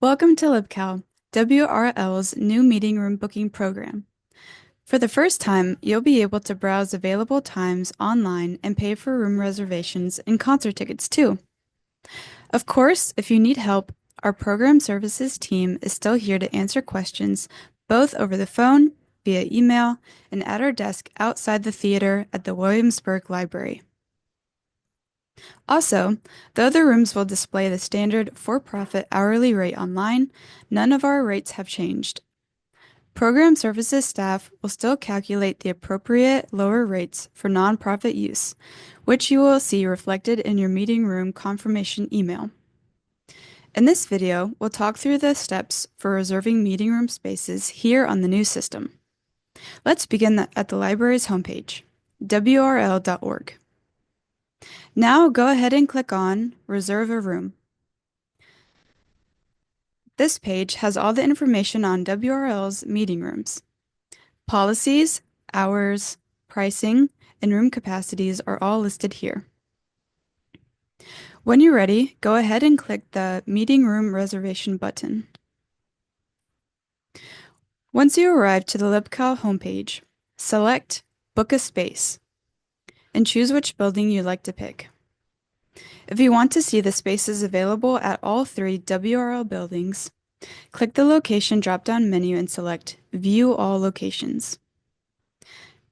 Welcome to LibCal, WRL's new meeting room booking program. For the first time, you'll be able to browse available times online and pay for room reservations and concert tickets too. Of course, if you need help, our program services team is still here to answer questions both over the phone, via email, and at our desk outside the theater at the Williamsburg Library. Also, though the rooms will display the standard for-profit hourly rate online, none of our rates have changed. Program services staff will still calculate the appropriate lower rates for nonprofit use, which you will see reflected in your meeting room confirmation email. In this video, we'll talk through the steps for reserving meeting room spaces here on the new system. Let's begin at the library's homepage, wrl.org. Now go ahead and click on Reserve a Room. This page has all the information on WRL's meeting rooms. Policies, hours, pricing, and room capacities are all listed here. When you're ready, go ahead and click the Meeting Room Reservation button. Once you arrive to the LibCal homepage, select Book a Space and choose which building you'd like to pick. If you want to see the spaces available at all three WRL buildings, click the Location drop-down menu and select View All Locations.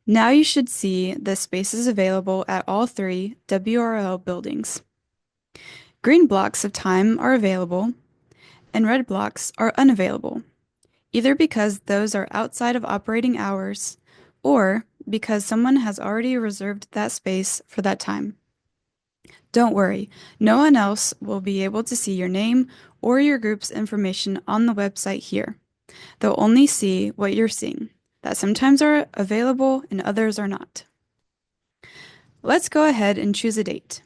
Now you should see the spaces available at all three WRL buildings. Green blocks of time are available, and red blocks are unavailable, either because those are outside of operating hours or because someone has already reserved that space for that time. Don't worry, no one else will be able to see your name or your group's information on the website here. They'll only see what you're seeing, that sometimes are available and others are not. Let's go ahead and choose a date.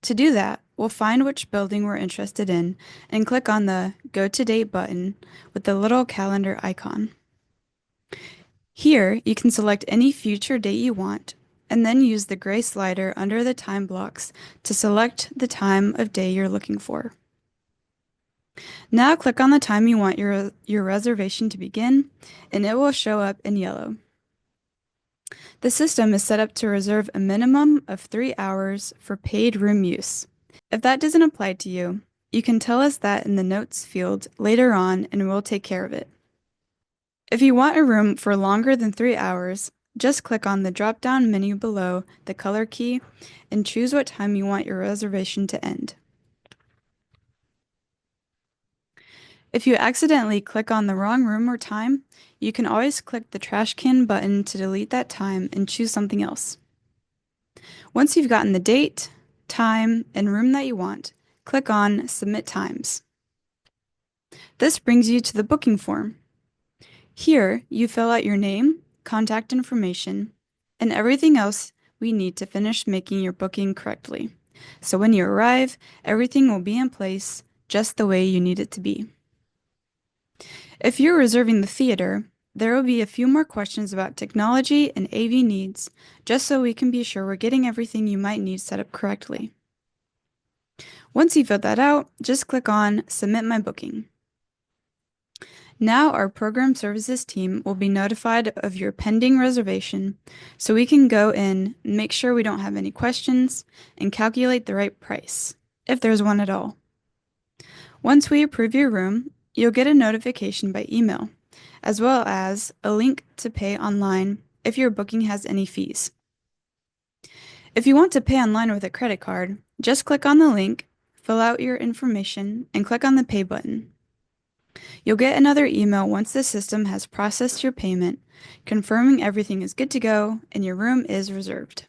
To do that, we'll find which building we're interested in and click on the Go to Date button with the little calendar icon. Here, you can select any future date you want and then use the gray slider under the time blocks to select the time of day you're looking for. Now click on the time you want your reservation to begin, and it will show up in yellow. The system is set up to reserve a minimum of 3 hours for paid room use. If that doesn't apply to you, you can tell us that in the notes field later on and we'll take care of it. If you want a room for longer than 3 hours, just click on the drop-down menu below the color key and choose what time you want your reservation to end. If you accidentally click on the wrong room or time, you can always click the trash can button to delete that time and choose something else. Once you've gotten the date, time, and room that you want, click on Submit Times. This brings you to the booking form. Here, you fill out your name, contact information, and everything else we need to finish making your booking correctly. So when you arrive, everything will be in place just the way you need it to be. If you're reserving the theater, there will be a few more questions about technology and AV needs, just so we can be sure we're getting everything you might need set up correctly. Once you fill that out, just click on Submit My Booking. Now our program services team will be notified of your pending reservation, so we can go in and make sure we don't have any questions and calculate the right price, if there's one at all. Once we approve your room, you'll get a notification by email, as well as a link to pay online if your booking has any fees. If you want to pay online with a credit card, just click on the link, fill out your information, and click on the Pay button. You'll get another email once the system has processed your payment, confirming everything is good to go and your room is reserved.